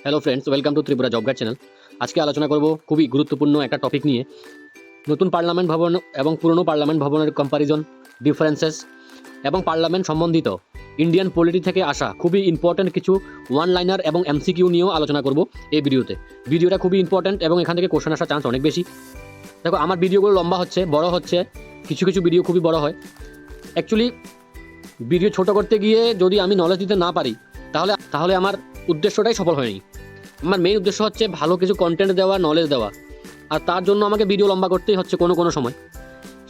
Hello friends, welcome to Tripura job guide channel. আজকে আলোচনা করব খুবই গুরুত্বপূর্ণ একটা টপিক নিয়ে, নতুন পার্লামেন্ট ভবন এবং পুরনো পার্লামেন্ট ভবনের কম্পারিজন, ডিফারেন্সেস এবং পার্লামেন্ট সম্বন্ধিত ইন্ডিয়ান পলিটি থেকে আসা খুবই ইম্পর্ট্যান্ট কিছু ওয়ান লাইনার এবং এমসিকিউ নিয়েও আলোচনা করব এই ভিডিওটা খুবই ইম্পর্ট্যান্ট এবং এখান থেকে কোশ্চেন আসার চান্স অনেক বেশি। দেখো, আমার ভিডিওগুলো লম্বা হচ্ছে, বড় হচ্ছে, কিছু কিছু ভিডিও খুবই বড় হয়। অ্যাকচুয়ালি ভিডিও ছোট করতে গিয়ে যদি আমি নলেজ দিতে না পারি তাহলে আমার উদ্দেশ্যটাই সফল হয়নি। আমার মেইন উদ্দেশ্য হচ্ছে ভালো কিছু কন্টেন্ট দেওয়া, নলেজ দেওয়া, আর তার জন্য আমাকে ভিডিও লম্বা করতেই হচ্ছে। কোনো সময়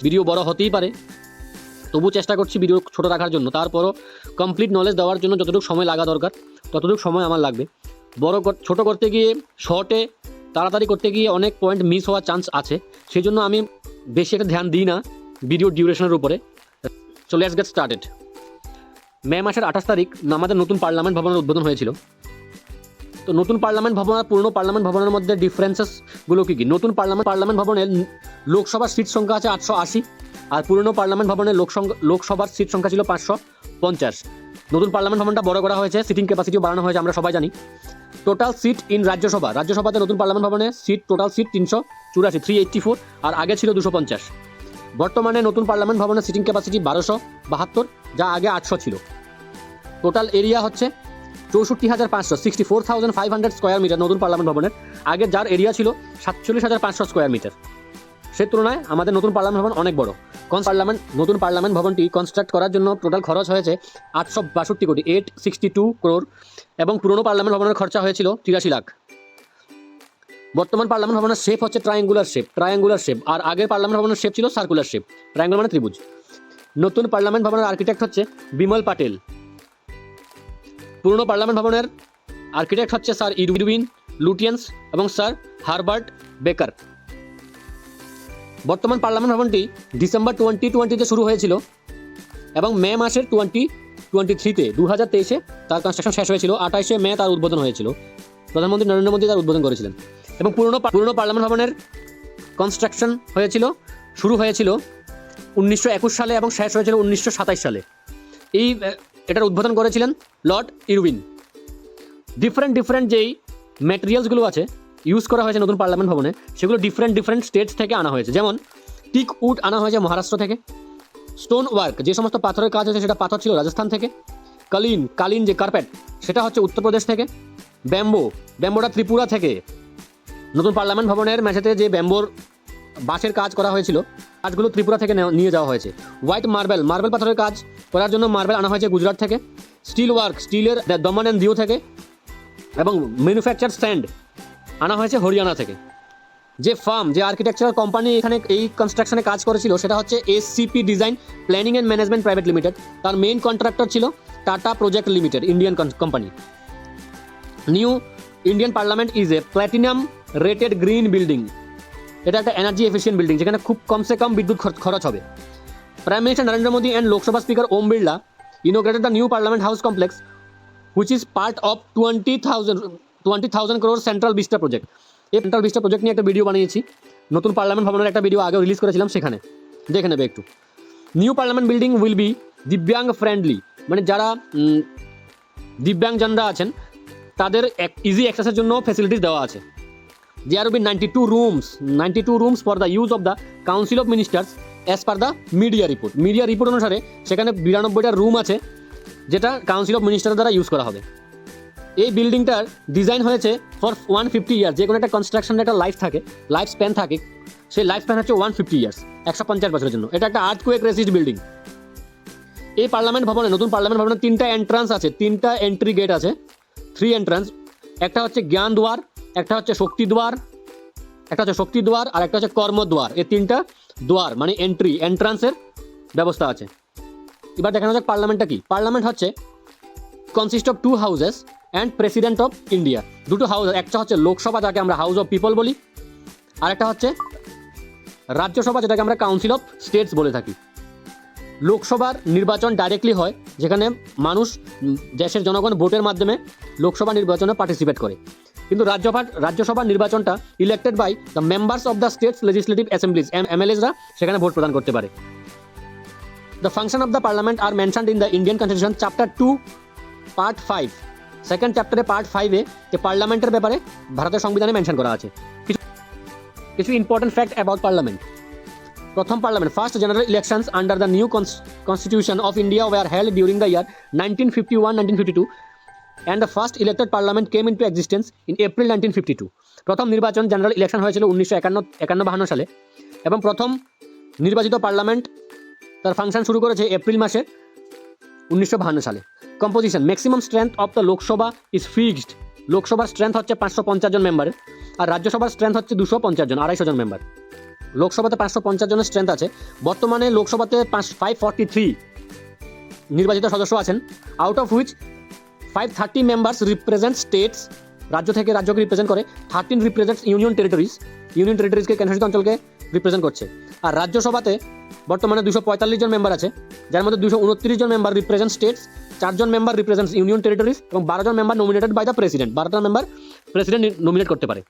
ভিডিও বড় হতেই পারে, তবু চেষ্টা করছি ভিডিও ছোট রাখার জন্য। তারপরও কমপ্লিট নলেজ দেওয়ার জন্য যতটুকু সময় লাগা দরকার ততটুকু সময় আমার লাগবে। ছোট করতে গিয়ে, শর্টে তাড়াতাড়ি করতে গিয়ে অনেক পয়েন্ট মিস হওয়ার চান্স আছে, সেই জন্য আমি বেশি একটা ধ্যান দিই না ভিডিও ডিউরেশনের উপরে। So let's get started. মে মাসের 28 তারিখ আমাদের নতুন পার্লামেন্ট ভবনের উদ্বোধন হয়েছিল। তো নতুন পার্লামেন্ট ভবন আর পুরনো পার্লামেন্ট ভবনের মধ্যে ডিফারেন্সেসগুলো কী কী? নতুন পার্লামেন্ট ভবনের লোকসভার সিট সংখ্যা আছে 880, আর পুরনো পার্লামেন্ট ভবনের লোকসভার সিট সংখ্যা ছিল 550। নতুন পার্লামেন্ট ভবনটা বড় করা হয়েছে, সিটিং ক্যাপাসিটিও বাড়ানো হয়েছে, আমরা সবাই জানি। টোটাল সিট ইন রাজ্যসভাতে নতুন পার্লামেন্ট ভবনে টোটাল সিট 384, আর আগে ছিল 250। বর্তমানে নতুন পার্লামেন্ট ভবনের সিটিং ক্যাপাসিটি 1272, যা আগে 800 ছিল। টোটাল এরিয়া হচ্ছে 64,500 স্কোয়ার মিটার নতুন পার্লামেন্ট ভবনের, আগে যার এরিয়া ছিল 47,500 স্কোয়ার মিটার। সে তুলনায় আমাদের নতুন পার্লামেন্ট ভবন অনেক বড়। নতুন পার্লামেন্ট ভবনটি কনস্ট্রাক্ট করার জন্য টোটাল খরচ হয়েছে 862 কোটি, 862 crore, এবং পুরনো পার্লামেন্ট ভবনের খরচা হয়েছিল 83 লাখ। বর্তমান পার্লামেন্ট ভবনের শেপ হচ্ছে ট্রায়াঙ্গুলার শেপ, আর আগের পার্লামেন্ট ভবনের শেপ ছিল সার্কুলার শেপ। ট্রায়াঙ্গুলার মানে ত্রিভুজ। নতুন পার্লামেন্ট ভবনের আর্কিটেক্ট হচ্ছে বিমল পাটেল। পুরনো পার্লামেন্ট ভবনের আর্কিটেক্ট হচ্ছে স্যার ইরউইন লুটিয়েন্স এবং স্যার হারবার্ট বেকার। বর্তমান পার্লামেন্ট ভবনটি ডিসেম্বর 2020-তে শুরু হয়েছিল এবং মে মাসের 2023-তে 2023-এ তার কনস্ট্রাকশন শেষ হয়েছিল। 28শে মে তার উদ্বোধন হয়েছিল। প্রধানমন্ত্রী নরেন্দ্র মোদী তার উদ্বোধন করেছিলেন। এবং পুরনো পার্লামেন্ট ভবনের কনস্ট্রাকশন শুরু হয়েছিল 1921 সালে এবং শেষ হয়েছিল 1927 সালে। এটার উদ্বোধন করেছিলেন লর্ড ইরউইন। ডিফারেন্ট যেই ম্যাটেরিয়ালসগুলো আছে ইউজ করা হয়েছে নতুন পার্লামেন্ট ভবনে, সেগুলো ডিফারেন্ট স্টেটস থেকে আনা হয়েছে। যেমন টিক উড আনা হয়েছে মহারাষ্ট্র থেকে। স্টোন ওয়ার্ক, যে সমস্ত পাথরের কাজ হয়েছে সেটা পাথর ছিল রাজস্থান থেকে। কালিন যে কার্পেট, সেটা হচ্ছে উত্তরপ্রদেশ থেকে। ব্যাম্বোটা ত্রিপুরা থেকে। নতুন পার্লামেন্ট ভবনের মেঝেতে যে ব্যাম্বোর বাঁশের কাজ করা হয়েছিল, কাজগুলো ত্রিপুরা থেকে নিয়ে যাওয়া হয়েছে। হোয়াইট মার্বেল পাথরের কাজ করার জন্য মার্বেল আনা হয়েছে গুজরাট থেকে। স্টিলের দমন অ্যান্ড দিউ থেকে, এবং ম্যানুফ্যাকচার স্যান্ড আনা হয়েছে হরিয়ানা থেকে। যে আর্কিটেকচারাল কোম্পানি এখানে এই কনস্ট্রাকশনে কাজ করেছিল সেটা হচ্ছে SCP design planning and management private limited. তার মেইন কন্ট্রাক্টর ছিল tata project limited, Indian company. New Indian parliament is a platinum rated green building. এটা একটা এনার্জি এফিসিয়েন্ট বিল্ডিং, যেখানে খুব কমসে কম বিদ্যুৎ খরচ হবে। Prime minister Narendra Modi and Lok Sabha speaker Om Birla inaugurated the new Parliament House complex, which is part of 20,000 crore Central Vista project. এই central vista project নিয়ে একটা ভিডিও বানিয়েছি। নতুন পার্লামেন্ট ভবনের একটা ভিডিও আগেও রিলিজ করেছিলাম, সেখানে দেখে নেবে একটু। New parliament building will be divyang friendly, মানে যারা দিব্যাঙ্গজনরা আছেন তাদের ইজি অ্যাক্সেসের জন্য ফ্যাসিলিটিস দেওয়া আছে। There will be 92 rooms for the use of the Council of Ministers as per the media report অনুসারে সেখানে 92টা রুম আছে, যেটা কাউন্সিল অফ মিনিস্টার দ্বারা ইউজ করা হবে। এই বিল্ডিংটার ডিজাইন হয়েছে ফর 150 ইয়ার্স। যে কোনো একটা কনস্ট্রাকশনের একটা লাইফ স্প্যান থাকে, সেই লাইফ স্প্যান হচ্ছে 150 ইয়ার্স, 150 বছরের জন্য। এটা একটা আর্থকুয়েক রেসিস্ট বিল্ডিং। এই নতুন পার্লামেন্ট ভবনে 3টা এন্ট্রান্স আছে, 3টা এন্ট্রি গেট আছে, 3 এন্ট্রান্স। একটা হচ্ছে জ্ঞান দ্বার, একটা হচ্ছে শক্তি দ্বার, আর একটা হচ্ছে কর্মদ্বার। এই 3টা দ্বার মানে এন্ট্রান্সের ব্যবস্থা আছে। এবার দেখানো যাক পার্লামেন্টটা কি। পার্লামেন্ট হচ্ছে consist of 2 houses and president of India. দুটো হাউস, একটা হচ্ছে লোকসভা, যাকে আমরা হাউস অফ পিপল বলি, আর একটা হচ্ছে রাজ্যসভা, যেটাকে আমরা কাউন্সিল অফ স্টেটস বলে থাকি। লোকসভার নির্বাচন ডাইরেক্টলি হয়, যেখানে দেশের জনগণ ভোটের মাধ্যমে লোকসভা নির্বাচনে পার্টিসিপেট করে। কিন্তু রাজ্যসভার নির্বাচনটা elected by the members of the states legislative assemblies, MLAsরা সেখানে ভোট প্রদান করতে পারে। The function of the parliament are mentioned in the Indian constitution chapter 2 part 5 second চ্যাপ্টারে পার্ট 5-এ যে পার্লামেন্টের ব্যাপারে ভারতের সংবিধানে মেনশন করা আছে। কিছু ইম্পর্টেন্ট ফ্যাক্ট অ্যাবাউট পার্লামেন্ট। প্রথম parliament, first general elections under the new constitution of India were held during the year 1951-1952 and the first elected parliament came into existence in April 1952. প্রথম নির্বাচন জেনারেল ইলেকশন হয়েছিল 1951-52 সালে এবং প্রথম নির্বাচিত parliament তার function শুরু করেছে এপ্রিল মাসে 1952 সালে। Composition, maximum strength of the Lok Sabha is fixed. লোকসভার স্ট্রেংথ হচ্ছে 550 জন মেম্বারের, আর রাজ্যসভার স্ট্রেংথ হচ্ছে 250 জন, 250 জন মেম্বার। লোকসভাতে 550 জনের স্ট্রেংথ আছে। বর্তমানে লোকসভাতে 543 নির্বাচিত সদস্য আছেন, out of which 530 members represent states, রাজ্য থেকে রাজ্যকে রিপ্রেজেন্ট করে, 13 রিপ্রেজেন্টস ইউনিয়ন টেরিটরিজকে কেন্দ্রশাসিত অঞ্চলকে রিপ্রেজেন্ট করছে। আর রাজ্যসভাতে বর্তমানে 245 জন মেম্বার আছে, যার মধ্যে 229 জন মেম্বার রিপ্রেজেন্ট স্টেটস, 4 জন মেম্বার রিপ্রেজেন্টস ইউনিয়ন টেরিটরিজ এবং 12 জন member nominated by the president. 12টা মেম্বার প্রেসিডেন্ট নমিনেট করতে পারে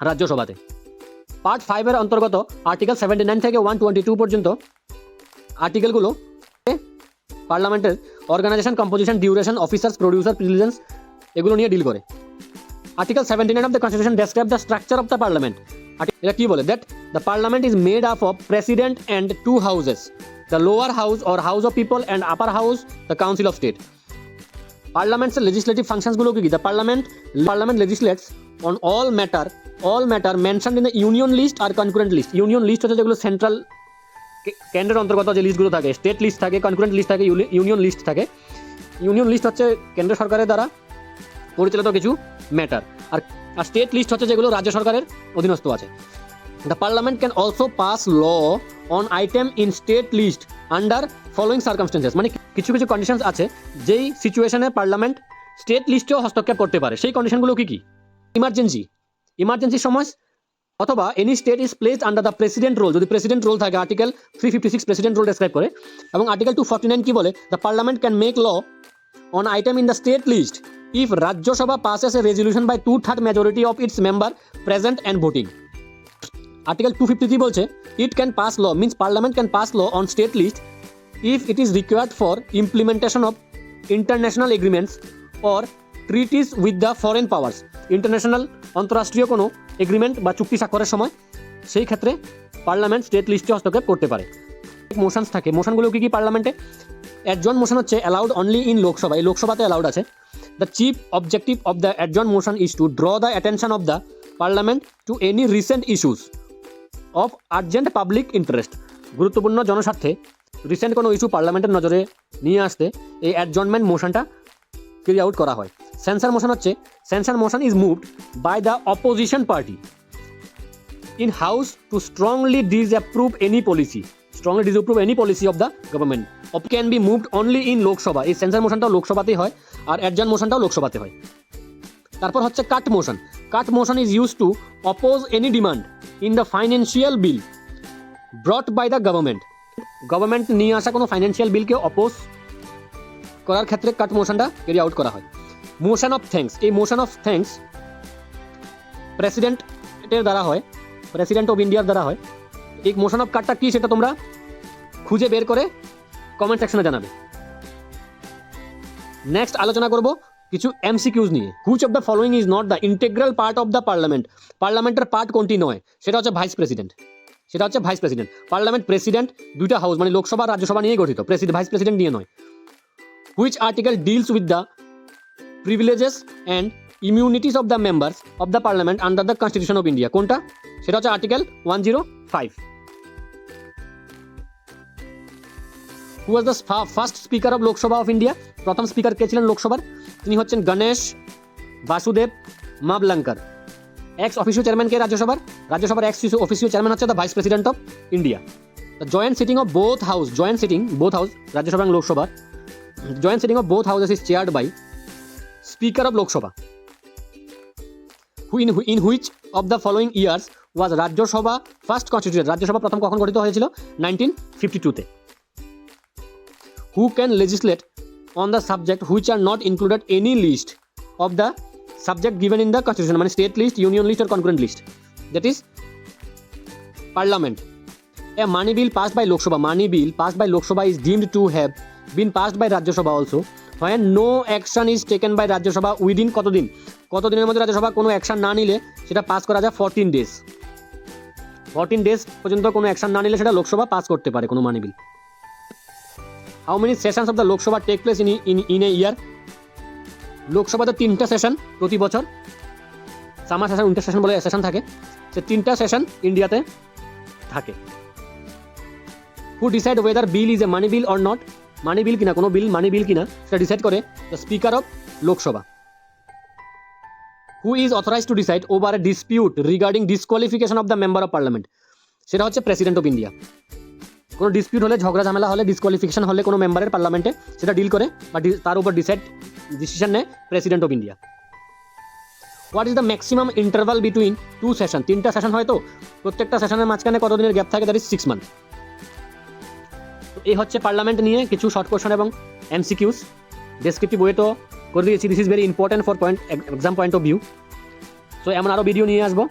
রাজ্যসভাতে। পার্ট 5-এর অন্তর্গত আর্টিকেল 79 থেকে 122 পর্যন্ত আর্টিকেলগুলো পার্লামেন্টের organization, composition, duration, officers, producer, privileges এগুলো নিয়ে ডিল করে। Article 79 of the constitution describe the structure of the parliament. এটা কি বলে? That the parliament is made up of president and 2 houses, the lower house or house of people and upper house the council of state. পার্লামেন্টের legislative ফাংশনসগুলো কি? The parliament legislates on all matter mentioned in the union list আর কনকুরেন্ট list. Union list হচ্ছে যেগুলো central কেন্দ্রের অন্তর্গত যে লিস্টগুলো থাকে, স্টেট লিস্ট থাকে, কনকুরেন্ট লিস্ট থাকে, ইউনিয়ন লিস্ট থাকে। ইউনিয়ন লিস্ট হচ্ছে কেন্দ্র সরকারের দ্বারা পরিচালিত কিছু ম্যাটার, আর স্টেট লিস্ট হচ্ছে যেগুলো রাজ্য সরকারের অধীনস্থ আছে। The parliament can also pass law on item in state list under following circumstances. মানে কিছু কিছু কন্ডিশনস আছে যেই সিচুয়েশনে পার্লামেন্ট স্টেট লিস্টেও হস্তক্ষেপ করতে পারে। সেই কন্ডিশনগুলো কি কি? ইমার্জেন্সির সময়, অথবা any state is placed under the president rule. যদি প্রেসিডেন্ট রোল থাকে, আর্টিকেল 356 প্রেসিডেন্ট রোল ডেসক্রাইব করে, এবং আর্টিকেল 249 কি বলে? The parliament can make law on item in the state list if Rajya Sabha passes a resolution by 2/3 majority of its member present and voting. Article 253 বলছে it can pass law, means parliament can pass law on state list if it is required for implementation of international agreements or treaties with the foreign powers. International, অন্তর্রাষ্ট্রীয় কোনো agreement বা চুক্তি স্বাক্ষরের সময় সেই ক্ষেত্রে parliament state লিস্টে হস্তক্ষেপ করতে পারে। মোশনস থাকে, মোশনগুলো কি কি পার্লামেন্টে? অ্যাডজর্ন মোশন হচ্ছে অ্যালাউড অনলি ইন লোকসভা, এই লোকসভাতে অ্যালাউড আছে। The chief objective of the adjourn motion is to draw the attention of the parliament to any recent issues of urgent public interest. গুরুত্বপূর্ণ জনস্বার্থে রিসেন্ট কোনো ইস্যু পার্লামেন্টের নজরে নিয়ে আসতে এই অ্যাডজর্নমেন্ট মোশনটা ক্যারি আউট করা হয়। সেন্সার মোশন হচ্ছে, censure motion is moved by the opposition party in house to strongly disapprove any policy of the government can be moved only in Lok Sabha. এই সেন্সার মোশনটাও লোকসভাতেই হয়, আর অ্যাডজর্ন মোশনটাও লোকসভাতে হয়। তারপর হচ্ছে cut motion. Cut motion is use to oppose any demand in the financial bill brought by the government নিয়ে আসা কোনো financial বিলকে oppose করার ক্ষেত্রে কাট মোশনটা ক্যারি আউট করা হয়। মোশন অফ থ্যাঙ্কস, এই মোশন অফ থ্যাঙ্কস প্রেসিডেন্টের দ্বারা হয়, প্রেসিডেন্ট অফ ইন্ডিয়ার দ্বারা হয়। এই মোশন অফ কাটটা কি সেটা তোমরা খুঁজে বের করে কমেন্ট সেকশনে জানাবে। নেক্সট আলোচনা করব কিছু এমসিকিউজ নিয়ে। Which of the following is not the integral part of the parliament? পার্লামেন্টের পার্ট কোনটি নয়? সেটা হচ্ছে ভাইস প্রেসিডেন্ট। পার্লামেন্ট প্রেসিডেন্ট, দুইটা হাউস মানে লোকসভা রাজ্যসভা নিয়ে গঠিত, ভাইস প্রেসিডেন্ট নিয়ে নয়। Which article deals with the privileges and immunities of the members of the parliament under the constitution of India? কোনটা? সেটা হচ্ছে article 105। Who was the first speaker of Lok Sabha of India? প্রথম speaker কে ছিলেন লোকসভার? তিনি হচ্ছেন Ganesh Vasudev Mavalankar. Ex officio chairman কে রাজ্যসভার? রাজ্যসভার এক্স অফিসিও চেয়ারম্যান হচ্ছে the vice president of India. The joint sitting of both house, Rajyasabha এবং লোকসভার joint sitting of both houses is chaired by speaker of Loksabha. In which of the following years was Rajyasabha first constituted? Rajyasabha প্রথম কখন গঠিত হয়েছিল? 1952-তে। Who can legislate on the subject which are not included any list of the subject given in the constitution, মানে state list, union list or concurrent list? That is parliament. A money bill passed by Lok Sabha is deemed to have been passed by Rajya Sabha also when no action is taken by Rajya Sabha within কতদিনের মধ্যে রাজ্যসভা কোনো action না নিলে সেটা pass করা যায় 14 days. 14 days পর্যন্ত কোনো অ্যাকশন না নিলে সেটা লোকসভা পাস করতে পারে কোনো money bill. How many sessions of the Loksabha take place in a year? লোকসভাতে 3টা সেশন প্রতি বছর, সামার সেশন, উইন্টার সেশন বলে সেশন থাকে, সে 3টা সেশন ইন্ডিয়াতে থাকে। Who decide whether bill is a money bill or not? Money bill কিনা, কোনো বিল মানি বিল কিনা সেটা ডিসাইড করে the speaker of Loksabha. Who is authorise to decide over a dispute regarding disqualification of the member of parliament? সেটা হচ্ছে president of India. কোনো dispute হলে, ঝগড়া ঝামেলা হলে, ডিসকোয়ালিফিকেশন হলে কোনো মেম্বারের পার্লামেন্টে, সেটা ডিল করে বা তার উপর ডিসিশন নেয় president of India. What is the maximum interval between 2 session? 3টা সেশন হয় তো, প্রত্যেকটা সেশনের মাঝখানে কতদিনের গ্যাপ থাকে? That is 6 month. তো এই হচ্ছে পার্লামেন্ট নিয়ে কিছু শর্ট কোশ্চেন এবং এমসিকিউস। ডেসক্রিপটিভ ওয়ে তো করে দিয়েছি, this is very important for exam point of view. So এমন আরও ভিডিও নিয়ে আসবো,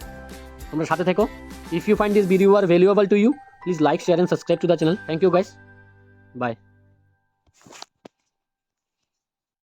তোমরা সাথে থেকো। If you find this video are valuable to you, please like, share and subscribe to the channel. Thank you guys, by.